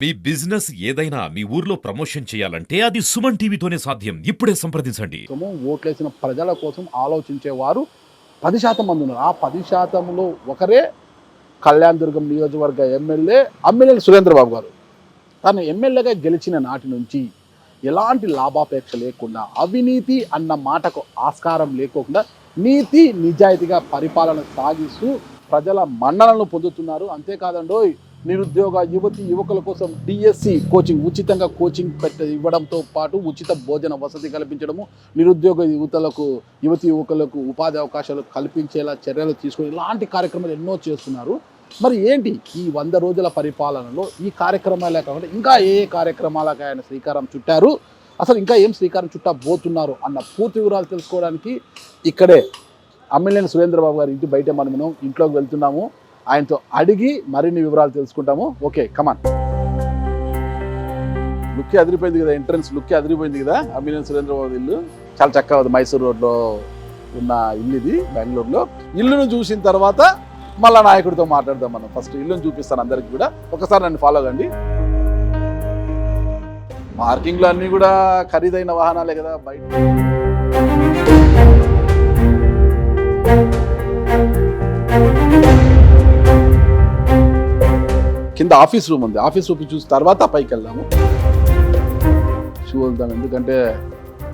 మీ business ఏదైనా మీ ఊర్లో promotion చేయాలంటే అది సుమన్ టీవీతోనే సాధ్యం. ఇప్పుడే సంప్రదించండి. ఓట్లేసిన ప్రజల కోసం ఆలోచించేవారు 10% మంది ఉన్నారు. ఆ 10%లో ఒకరే కళ్యాణ్ దుర్గం నియోజకవర్గ ఎమ్మెల్యే అమ్మినేని సురేంద్రబాబు గారు. తను ఎమ్మెల్యేగా గెలిచిన నాటి నుంచి ఎలాంటి లాభాపేక్ష లేకుండా, అవినీతి అన్న మాటకు ఆస్కారం లేకుండా నీతి నిజాయితీగా పరిపాలన సాగిస్తూ ప్రజల మన్ననలను పొందుతున్నారు. అంతేకాదండోయ్, నిరుద్యోగ యువకుల కోసం డిఎస్సి కోచింగ్ ఉచితంగా కోచింగ్ ఇవ్వడంతో పాటు ఉచిత భోజన వసతి కల్పించడము, నిరుద్యోగ యువకులకు ఉపాధి అవకాశాలు కల్పించేలా చర్యలు తీసుకుని ఇలాంటి కార్యక్రమాలు ఎన్నో చేస్తున్నారు. మరి ఏంటి ఈ 100 రోజుల పరిపాలనలో ఈ కార్యక్రమాలే కాకుండా ఇంకా ఏ కార్యక్రమాలకు ఆయన శ్రీకారం చుట్టారు, అసలు ఇంకా ఏం శ్రీకారం చుట్టబోతున్నారు అన్న పూర్తి వివరాలు తెలుసుకోవడానికి ఇక్కడే అమ్మినేని సురేంద్రబాబు గారి ఇంటి బయట మనం ఇంట్లోకి వెళ్తున్నాము. ఆయనతో అడిగి మరిన్ని వివరాలు తెలుసుకుంటాము. ఓకే, కమాన్. లుక్కి అదిరిపోయింది కదా, ఎంట్రన్స్ లుక్కి అదిరిపోయింది కదా అమ్మినేని సురేంద్రబాబు ఇల్లు. చాలా చక్కగా ఉంది. మైసూర్ రోడ్లో ఉన్న ఇల్లు ఇది, బెంగళూరులో. ఇల్లును చూసిన తర్వాత మళ్ళా నాయకుడితో మాట్లాడదాం మనం. ఫస్ట్ ఇల్లును చూపిస్తాను అందరికి కూడా. ఒకసారి నన్ను ఫాలో కండి. పార్కింగ్లో అన్నీ కూడా ఖరీదైన వాహనాలే కదా బయట. కింద ఆఫీస్ రూమ్ ఉంది. ఆఫీస్ రూమ్ చూసిన తర్వాత పైకి వెళ్దాము. షూ వెళ్దాం, ఎందుకంటే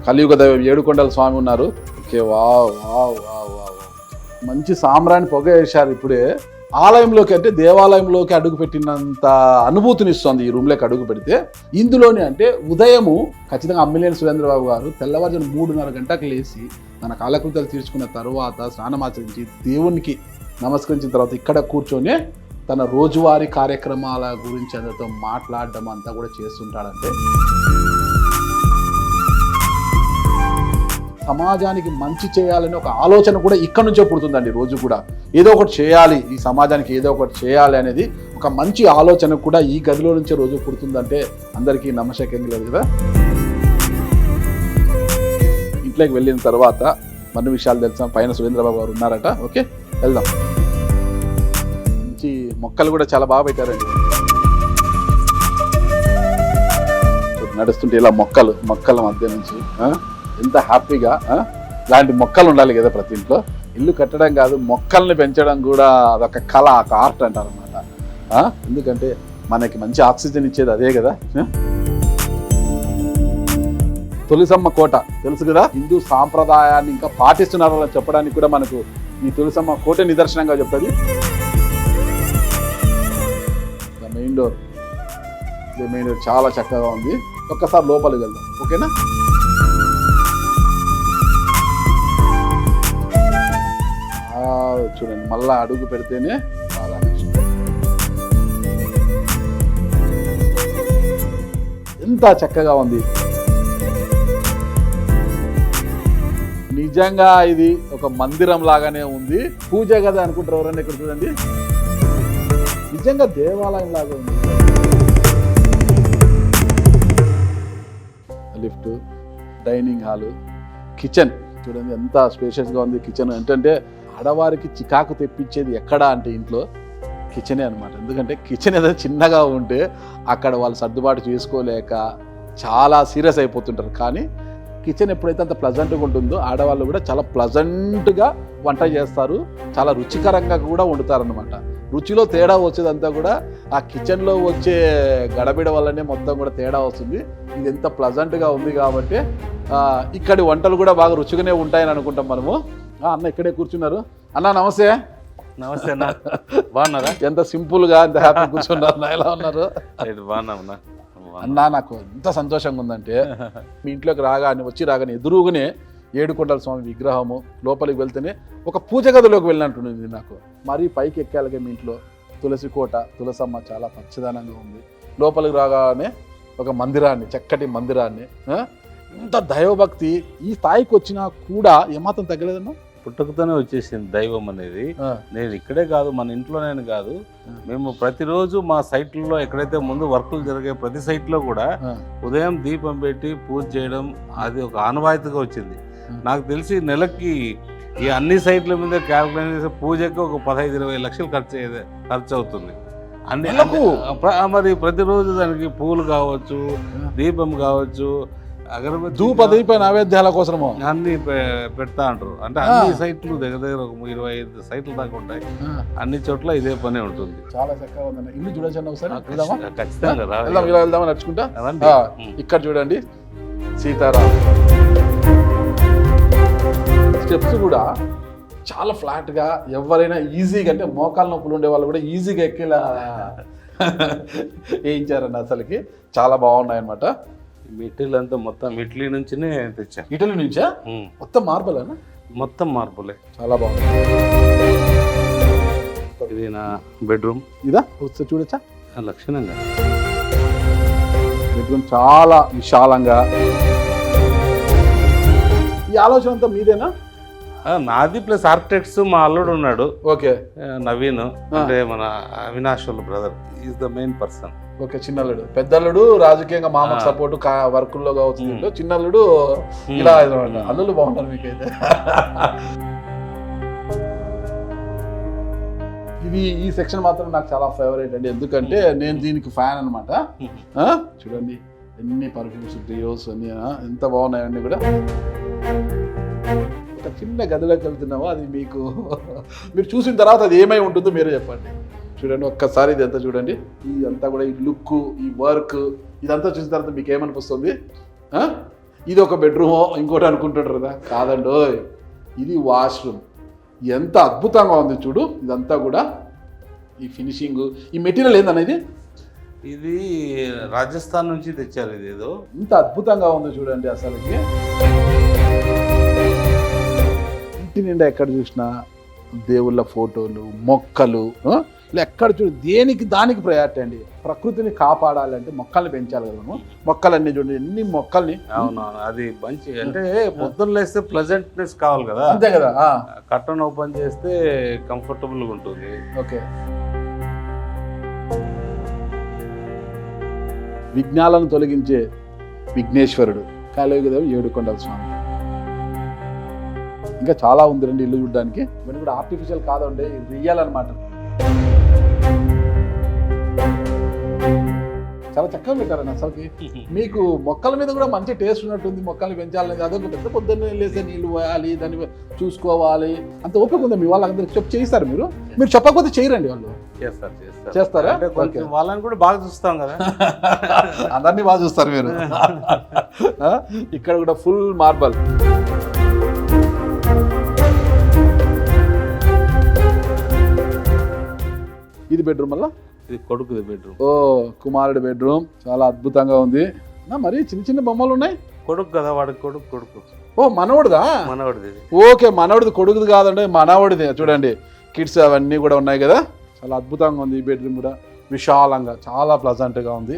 కలియుగ దైవం ఏడుకొండల స్వామి ఉన్నారు. Okay, wow wow wow wow, మంచి సాంబ్రాణి పొగ వేశారు ఇప్పుడే. ఆలయంలోకి అంటే దేవాలయంలోకి అడుగు పెట్టినంత అనుభూతినిస్తుంది ఈ రూమ్లోకి అడుగు పెడితే. ఇందులోనే అంటే ఉదయము ఖచ్చితంగా అమ్మినేని సురేంద్రబాబు గారు తెల్లవారుజాము 3:30 గంటలకు లేచి తన కాలకృత్యాలు తీర్చుకున్న తర్వాత స్నానమాచరించి దేవునికి నమస్కరించిన తర్వాత ఇక్కడ కూర్చొని తన రోజువారీ కార్యక్రమాల గురించి అందరితో మాట్లాడడం అంతా కూడా చేస్తుంటాడంటే సమాజానికి మంచి చేయాలని ఒక ఆలోచన కూడా ఇక్కడ నుంచే పుడుతుందండి. రోజు కూడా ఏదో ఒకటి చేయాలి, ఈ సమాజానికి ఏదో ఒకటి చేయాలి అనేది ఒక మంచి ఆలోచన కూడా ఈ గదిలో నుంచే రోజు పుడుతుందంటే అందరికీ నమ్మశక్యం లేదు కదా. ఇంట్లోకి వెళ్ళిన తర్వాత మరిన్ని విషయాలు తెలుసా. పైన సురేంద్రబాబు గారు ఉన్నారట. ఓకే, వెళ్దాం. మంచి మొక్కలు కూడా చాలా బాగా పెట్టారండి. నడుస్తుంటే ఇలా మొక్కల మధ్య నుంచి ఎంత హ్యాపీగా ఇలాంటి మొక్కలు ఉండాలి కదా ప్రతి ఇంట్లో. ఇల్లు కట్టడం కాదు, మొక్కల్ని పెంచడం కూడా అదొక కళ, ఒక ఆర్ట్ అంటారు అనమాట. ఎందుకంటే మనకి మంచి ఆక్సిజన్ ఇచ్చేది అదే కదా. తులసమ్మ కోట తెలుసు కదా, హిందూ సాంప్రదాయాన్ని ఇంకా పాటిస్తున్నారని చెప్పడానికి కూడా మనకు ఈ తులసమ్మ కోట నిదర్శనంగా చెప్తుంది. మెయిన్ డోర్ చాలా చక్కగా ఉంది. ఒక్కసారి లోపలికి వెళ్దాం, ఓకేనా. చూడండి, మళ్ళా అడుగు పెడితేనే ఎంత చక్కగా ఉంది. నిజంగా ఇది ఒక మందిరం లాగానే ఉంది. పూజ గది అనుకుంటారు ఎవరన్నా. ఇక్కడ చూడండి, నిజంగా దేవాలయం లాగా ఉంది. లిఫ్ట్, డైనింగ్ హాలు, కిచెన్ చూడండి ఎంత స్పేషియస్గా ఉంది. కిచెన్ ఏంటంటే ఆడవారికి చికాకు తెప్పించేది ఎక్కడా అంటే ఇంట్లో కిచెనే అనమాట. ఎందుకంటే కిచెన్ ఏదైనా చిన్నగా ఉంటే అక్కడ వాళ్ళు సర్దుబాటు చేసుకోలేక చాలా సీరియస్ అయిపోతుంటారు. కానీ కిచెన్ ఎప్పుడైతే అంత ప్లజెంట్గా ఉంటుందో ఆడవాళ్ళు కూడా చాలా ప్లజెంట్గా వంట చేస్తారు, చాలా రుచికరంగా కూడా వండుతారనమాట. రుచిలో తేడా వచ్చేదంతా కూడా ఆ కిచెన్లో వచ్చే గడబిడ వల్లనే మొత్తం కూడా తేడా వస్తుంది. ఇది ఎంత ప్లజెంట్గా ఉంది కాబట్టి ఇక్కడి వంటలు కూడా బాగా రుచిగానే ఉంటాయని అనుకుంటాం మనము. అన్న ఇక్కడే కూర్చున్నారు. అన్న నమస్తే. నమస్తే అన్న, బాగున్నారా? ఎంత సింపుల్గా ఎంత హ్యాపీ కూర్చున్నారు. ఎలా ఉన్నారు? బాగున్నా అన్న, నాకు ఎంత సంతోషంగా ఉందంటే మీ ఇంట్లోకి రాగానే ఎదురుగానే ఏడుకొండల స్వామి విగ్రహము, లోపలికి వెళ్తేనే ఒక పూజ గదిలోకి వెళ్ళినట్టుంది నాకు. మరీ పైకి ఎక్కాలిగా మీ ఇంట్లో తులసి కోట, తులసమ్మ చాలా పచ్చదనంగా ఉంది. లోపలికి రాగానే ఒక మందిరాన్ని, చక్కటి మందిరాన్ని, ఇంత దైవభక్తి ఈ స్థాయికి వచ్చినా కూడా ఏమాత్రం తగ్గలేదన్నా. పుట్టుకతోనే వచ్చేసింది దైవం అనేది. నేను ఇక్కడే కాదు, మన ఇంట్లోనే కాదు, మేము ప్రతిరోజు మా సైట్లలో ఎక్కడైతే ముందు వర్కులు జరిగే ప్రతి సైట్లో కూడా ఉదయం దీపం పెట్టి పూజ చేయడం అది ఒక ఆనవాయితీగా వచ్చింది. నాకు తెలిసి నెలకి ఈ అన్ని సైట్ల మీద క్యాల్కులేట్ చేసే పూజకి ఒక 15-20 లక్షలు ఖర్చు అవుతుంది. అన్ని నెలకు? మరి ప్రతిరోజు దానికి పువ్వులు కావచ్చు, దీపం కావచ్చు, అగరబత్తి ధూప దీప నైవేద్యాల కోసము. అన్ని పెడతా అంటారు. అంటే అన్ని సైట్లు దగ్గర దగ్గర ఒక 25 సైట్లు దాకా ఉంటాయి. అన్ని చోట్ల ఇదే పనే ఉంటుంది. చాలా చక్కగా ఉందండి. ఇల్లు చూడొచ్చండి ఒకసారి. వెళ్దామా? ఖచ్చితంగా రా. వెళ్దాం, ఇలా వెళ్దామా నడుచుకుంటా. రండి. ఇక్కడ చూడండి సీతారాం స్టెప్స్ కూడా చాలా ఫ్లాట్ గా ఎవరైనా ఈజీగా, అంటే మోకాలు నొప్పులు ఉండే వాళ్ళు కూడా ఈజీగా ఎక్కేలా వేయించారండి. అసలుకి చాలా బాగున్నాయి అన్నమాట. మెటీరియల్ అంతా మొత్తం ఇటలీ నుంచినే తెచ్చా. ఇటలీ నుంచా? మొత్తం మార్బలేనా? మొత్తం మార్పులే. చాలా బాగుంది. ఇది నా బెడ్రూమ్. ఇదా వస్తే చూడొచ్చా? లక్షణంగా బెడ్రూమ్ చాలా విశాలంగా. ఈ ఆలోచన అంతా మీదేనా? నాది ప్లస్ ఆర్కిటెక్ట్స్ మా అల్లుడు ఉన్నాడు. ఓకే. నవీన్ అంటే మన అవినాష్ వాళ్ళ brother is the main person. Okay. చిన్నల్లుడు, పెద్దల్లుడు రాజకీయంగా మామకు సపోర్ట్ వర్కుల్లో కావచ్చు, చిన్నల్లుడు ఇలా అల్లుళ్ళు బాగున్నారు మీకైతే. ఈ సెక్షన్ మాత్రం నాకు చాలా ఫేవరెట్ అండి, ఎందుకంటే నేను దీనికి ఫ్యాన్ అనమాట. చూడండి ఎన్ని పర్ఫ్యూమ్స్, డియోస్ అన్ని ఎంత బాగున్నాయి అన్ని కూడా. ఒక చిన్న గదిలోకి వెళ్తున్నామో అది మీకు మీరు చూసిన తర్వాత అది ఏమై ఉంటుందో మీరే చెప్పండి. చూడండి ఒక్కసారి ఇదంతా చూడండి, ఇదంతా కూడా ఈ లుక్, ఈ వర్క్, ఇదంతా చూసిన తర్వాత మీకు ఏమనిపిస్తుంది? ఇది ఒక బెడ్రూమో ఇంకోటి అనుకుంటుంటారు కదా, కాదండో ఇది వాష్రూమ్. ఎంత అద్భుతంగా ఉంది చూడు. ఇదంతా కూడా ఈ ఫినిషింగ్, ఈ మెటీరియల్ ఏందనేది ఇది రాజస్థాన్ నుంచి తెచ్చారు. ఇది ఏదో ఇంత అద్భుతంగా ఉంది చూడండి. అసలుకి ఇంటి నిండా ఎక్కడ చూసినా దేవుళ్ళ ఫోటోలు, మొక్కలు, ఎక్కడ చూడు దేనికి దానికి ప్రయారిటీ అండి. ప్రకృతిని కాపాడాలంటే మొక్కల్ని పెంచాలి కదా మనము. మొక్కలన్నీ చూడండి ఎన్ని మొక్కల్ని. అవునవును, అది మంచి, అంటే పొద్దున్న లేస్తే ప్లెజెంట్నెస్ కావాలి కదా. అంతే కదా. కర్టన్ ఓపెన్ చేస్తే కంఫర్టబుల్గా ఉంటుంది. ఓకే. విఘ్నాలను తొలగించే విఘ్నేశ్వరుడు, కలియుగదేవుడు, ఏడుకొండల స్వామి. ఇంకా చాలా ఉంది రండి ఇల్లు చూడడానికి. ఇవన్నీ కూడా ఆర్టిఫిషియల్ కాదండి, రియల్ అనమాట. చాలా చక్కగా పెట్టారండి. అసలుకి మీకు మొక్కల మీద కూడా మంచి టేస్ట్ ఉన్నట్టుంది. మొక్కల్ని పెంచాలని అదొక పెద్ద పొద్దున్నే లేసే నీళ్ళు పోయాలి, దాన్ని చూసుకోవాలి, అంత ఓపిక ఉందా మీ వాళ్ళందరికి? చేయిస్తారు మీరు? మీరు చెప్పకపోతే చేయరండి వాళ్ళు. చేస్తారా? వాళ్ళని కూడా బాగా చూస్తాం కదా. అందరినీ బాగా చూస్తారు మీరు. ఇక్కడ కూడా ఫుల్ మార్బల్. ఇది బెడ్రూమ్ వల్ల, ఇది కొడుకుది బెడ్రూమ్. ఓ కుమారుడి బెడ్రూమ్ చాలా అద్భుతంగా ఉంది. మరి చిన్న చిన్న బొమ్మలు ఉన్నాయి. కొడుకు కదా వాడికి, కొడుకు. ఓ మనవడిదా? మనవడిది. ఓకే, మనవడిది, కొడుకుది కాదండి, మనవడిది. చూడండి కిడ్స్ అవన్నీ కూడా ఉన్నాయి కదా. చాలా అద్భుతంగా ఉంది. ఈ బెడ్రూమ్ కూడా విశాలంగా చాలా ప్లజెంట్గా ఉంది.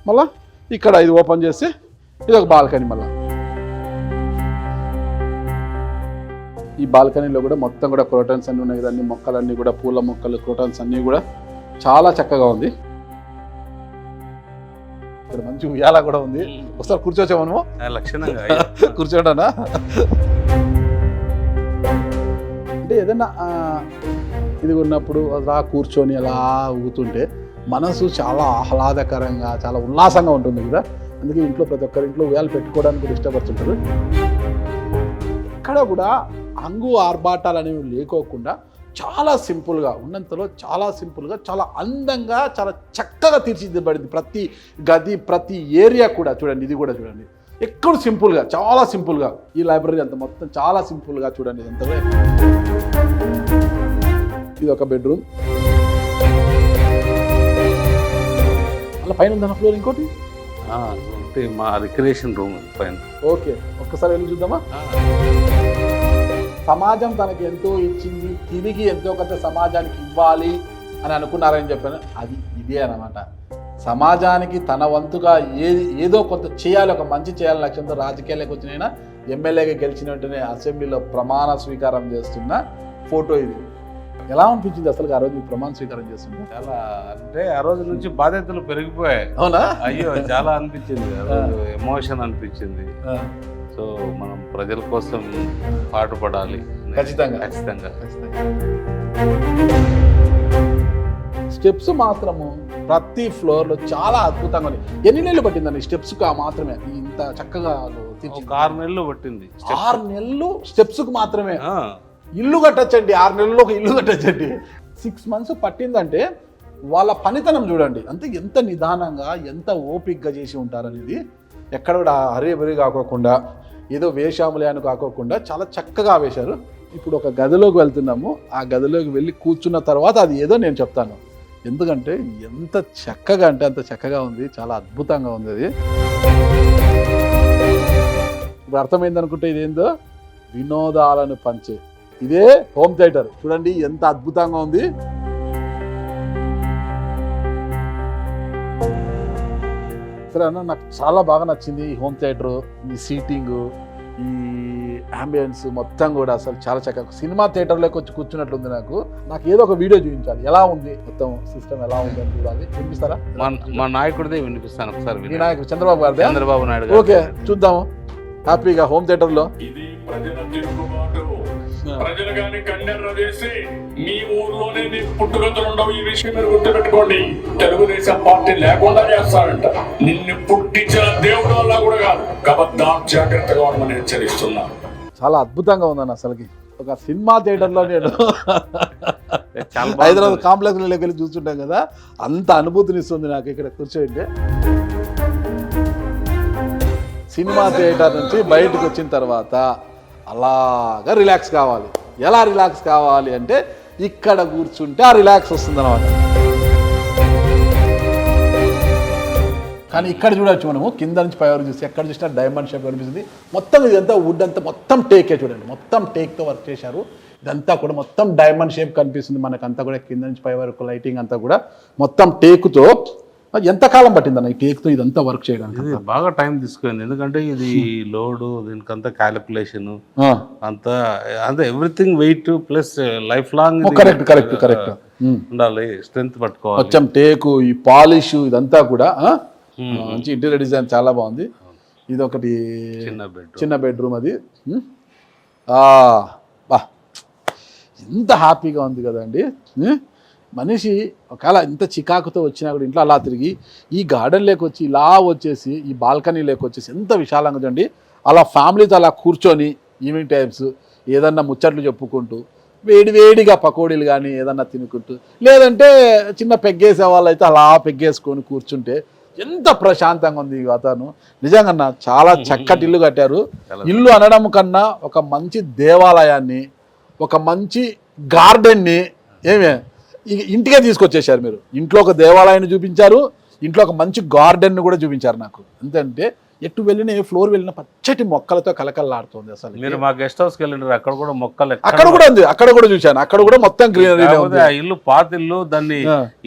మళ్ళా ఇక్కడ ఇది ఓపెన్ చేసి ఇది ఒక బాల్కనీ. మళ్ళా ఈ బాల్కనీలో కూడా మొత్తం కూడా క్రోటన్స్ అన్నీ ఉన్నాయి కదా, అన్ని మొక్కలన్నీ కూడా, పూల మొక్కలు, క్రోటన్స్ అన్నీ కూడా చాలా చక్కగా ఉంది. ఇక్కడ మంచి ఉయ్యాల కూడా ఉంది. ఒకసారి కూర్చోవచ్చా మనము? లక్షణంగా కూర్చోండా? అంటే ఏదన్నా ఇది ఉన్నప్పుడు అలా కూర్చొని అలా ఊగుతుంటే మనసు చాలా ఆహ్లాదకరంగా, చాలా ఉల్లాసంగా ఉంటుంది కదా. అందుకే ఇంట్లో ప్రతి ఒక్కరి ఇంట్లో ఉయ్యాలు పెట్టుకోవడానికి కూడా ఇష్టపడుతుంటారు. ఇక్కడ కూడా హంగు ఆర్భాటాలు అనేవి లేకోకుండా చాలా సింపుల్గా, ఉన్నంతలో చాలా సింపుల్గా, చాలా అందంగా, చాలా చక్కగా తీర్చిదిద్దబడింది ప్రతి గది, ప్రతి ఏరియా కూడా. చూడండి ఇది కూడా చూడండి, ఎక్కడ సింపుల్గా, చాలా సింపుల్గా. ఈ లైబ్రరీ అంతా మొత్తం చాలా సింపుల్గా చూడండి. ఇదంతా ఇది ఒక బెడ్రూమ్. అలా పైన ఉందన్న ఫ్లోర్ ఇంకోటి. మా రిక్రియేషన్ రూమ్ పైన. ఓకే, ఒక్కసారి వెళ్ళి చూద్దామా? సమాజం తనకి ఎంతో ఇచ్చింది, తిరిగి ఎంతో కొంత సమాజానికి ఇవ్వాలి అని అనుకున్నారని చెప్పాను. అది ఇదే అన్నమాట. సమాజానికి తన వంతుగా ఏదో కొంత చేయాలి, ఒక మంచి చేయాలని లక్ష్యంతో రాజకీయాలకు వచ్చినైనా ఎమ్మెల్యేగా గెలిచిన వెంటనే అసెంబ్లీలో ప్రమాణ స్వీకారం చేస్తున్న ఫోటో ఇది. ఎలా అనిపించింది అసలు ఆ రోజు ప్రమాణ స్వీకారం చేస్తుంటే? చాలా, అంటే ఆ రోజు నుంచి బాధ్యతలు పెరిగిపోయాయి. అవునా? అయ్యో చాలా అనిపించింది, ఎమోషన్ అనిపించింది. సో మనం ప్రజల కోసం పాటుపడాలి, నేను. ఖచ్చితంగా. ఖచ్చితంగా. స్టెప్స్ మాత్రము ప్రతి ఫ్లోర్ లో చాలా అద్భుతంగా ఉన్నాయి. ఎన్ని నెలలు పట్టిందండి స్టెప్స్ కు మాత్రమే ఇంత చక్కగా తీర్చి? 6 నెలలు పట్టింది. 6 నెలలు స్టెప్స్ కు మాత్రమే. ఇల్లు కట్టచ్చండి, 6 నెలల్లో ఒక ఇల్లు కట్టచ్చండి. 6 months పట్టిందంటే వాళ్ళ పనితనం చూడండి, అంటే ఎంత నిదానంగా ఎంత ఓపిక్గా చేసి ఉంటారనేది. ఎక్కడ కూడా హరిబరి కాకోకుండా ఏదో వేషాములే అని కాకోకుండా చాలా చక్కగా వేశారు. ఇప్పుడు ఒక గదిలోకి వెళ్తున్నాము, ఆ గదిలోకి వెళ్ళి కూర్చున్న తర్వాత అది ఏదో నేను చెప్తాను. ఎందుకంటే ఎంత చక్కగా అంటే అంత చక్కగా ఉంది, చాలా అద్భుతంగా ఉంది అది. ఇప్పుడు అర్థమైంది అనుకుంటే ఇదేందో వినోదాలను పంచే ఇదే హోమ్ థియేటర్. చూడండి ఎంత అద్భుతంగా ఉంది. సరే అన్న, నాకు చాలా బాగా నచ్చింది ఈ హోమ్ థియేటర్, ఈ సీటింగ్, ఈ అంబియన్స్ మొత్తం కూడా అసలు చాలా చక్కగా సినిమా థియేటర్లోకి వచ్చి కూర్చున్నట్లుంది. నాకు ఏదో ఒక వీడియో చూపించాలి, ఎలా ఉంది మొత్తం సిస్టమ్ ఎలా ఉంది అని చూడాలి. వినిపిస్తారా? మా నాయకుడిదే వినిపిస్తాను ఒకసారి. మీ నాయకుడు చంద్రబాబు గారు? చంద్రబాబు నాయుడు. ఓకే, చూద్దాము హ్యాపీగా హోమ్ థియేటర్ లో. ఇది ప్రజల తిరుగుబాటు. ప్రజలు గాని కన్నెర్ర చేసి మీ ఊర్లోనే మీకు పుట్టుగతులు ఉండవు. ఈ విషయం మీరు గుర్తుపెట్టుకోండి. తెలుగుదేశం పార్టీ లేకుండా చేస్తారంట. నిన్ను పుట్టించిన దేవుడు వల్ల కూడా కాదు. కాబట్టి జాగ్రత్తగా ఉండమని హెచ్చరిస్తున్నాను. చాలా అద్భుతంగా ఉందన్న అసలుకి. ఒక సినిమా థియేటర్ లో నేను చాలా హైదరాబాద్ కాంప్లెక్స్ లోకి వెళ్ళి చూస్తుంటాం కదా, అంత అనుభూతినిస్తుంది నాకు ఇక్కడ కూర్చోండి. సినిమా థియేటర్ నుంచి బయటకు వచ్చిన తర్వాత అలాగా రిలాక్స్ కావాలి. ఎలా రిలాక్స్ కావాలి అంటే ఇక్కడ కూర్చుంటే ఆ రిలాక్స్ వస్తుంది అన్నమాట. కానీ ఇక్కడ చూడొచ్చు మనము కింద నుంచి పై వరకు చూస్తే ఎక్కడ చూసినా డైమండ్ షేప్ కనిపిస్తుంది. మొత్తం ఇదంతా వుడ్ అంతా మొత్తం టేకే చూడండి, మొత్తం టేక్తో వర్క్ చేశారు. ఇదంతా కూడా మొత్తం డైమండ్ షేప్ కనిపిస్తుంది మనకంతా కూడా, కింద నుంచి పై వరకు లైటింగ్ అంతా కూడా మొత్తం టేకుతో. ఎంతకాలం పట్టిందన్న ఈ టేక్తో ఇదంతా వర్క్ చేయడానికి? ఇది బాగా టైం తీసుకుంది, ఎందుకంటే ఇది లోడ్, దీనికంతా క్యాలిక్యులేషన్ అంతా everything weight plus life long correct ఉండాలి, స్ట్రెంత్ పట్టుకోవాలి. మొత్తం టేకు, ఈ పాలిష్ ఇదంతా కూడా మంచి ఇంటీరియర్ డిజైన్ చాలా బాగుంది. ఇది ఒకటి చిన్న బెడ్రూమ్ అది. ఎంత హ్యాపీగా ఉంది కదండి. మనిషి ఒకవేళ ఇంత చికాకుతో వచ్చినా కూడా ఇంట్లో అలా తిరిగి ఈ గార్డెన్ లేకొచ్చి ఇలా వచ్చేసి ఈ బాల్కనీ లేకొచ్చేసి ఎంత విశాలంగా చూడండి. అలా ఫ్యామిలీతో అలా కూర్చొని ఈవినింగ్ టైమ్స్ ఏదన్నా ముచ్చట్లు చెప్పుకుంటూ వేడివేడిగా పకోడీలు కానీ ఏదన్నా తినుకుంటూ, లేదంటే చిన్న పెగ్గేసే వాళ్ళు అయితే అలా పెగ్గేసుకొని కూర్చుంటే ఎంత ప్రశాంతంగా ఉంది ఈ వాతావరణం. నిజంగా చాలా చక్కటి ఇల్లు కట్టారు. ఇల్లు అనడం కన్నా ఒక మంచి దేవాలయాన్ని, ఒక మంచి గార్డెన్ని ఇంటికే తీసుకొచ్చేసారు మీరు. ఇంట్లో ఒక దేవాలయాన్ని చూపించారు, ఇంట్లో ఒక మంచి గార్డెన్ కూడా చూపించారు నాకు. ఎందుకంటే ఎటు వెళ్ళిన ఏ ఫ్లోర్ వెళ్ళిన పచ్చటి మొక్కలతో కలకల్లాడుతుంది అసలు. మీరు మా గెస్ట్ హౌస్కి వెళ్ళినారు, అక్కడ కూడా మొక్కలు అక్కడ కూడా ఉంది, అక్కడ కూడా చూశాను. అక్కడ కూడా మొత్తం గ్రీనరీ. ఇల్లు పాత ఇల్లు, దాన్ని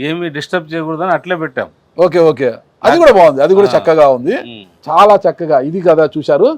ఏమి డిస్టర్బ్ చేయకూడదని అట్లే పెట్టాం. ఓకే, అది కూడా బాగుంది, అది కూడా చక్కగా ఉంది, చాలా చక్కగా. ఇది కదా చూశారు.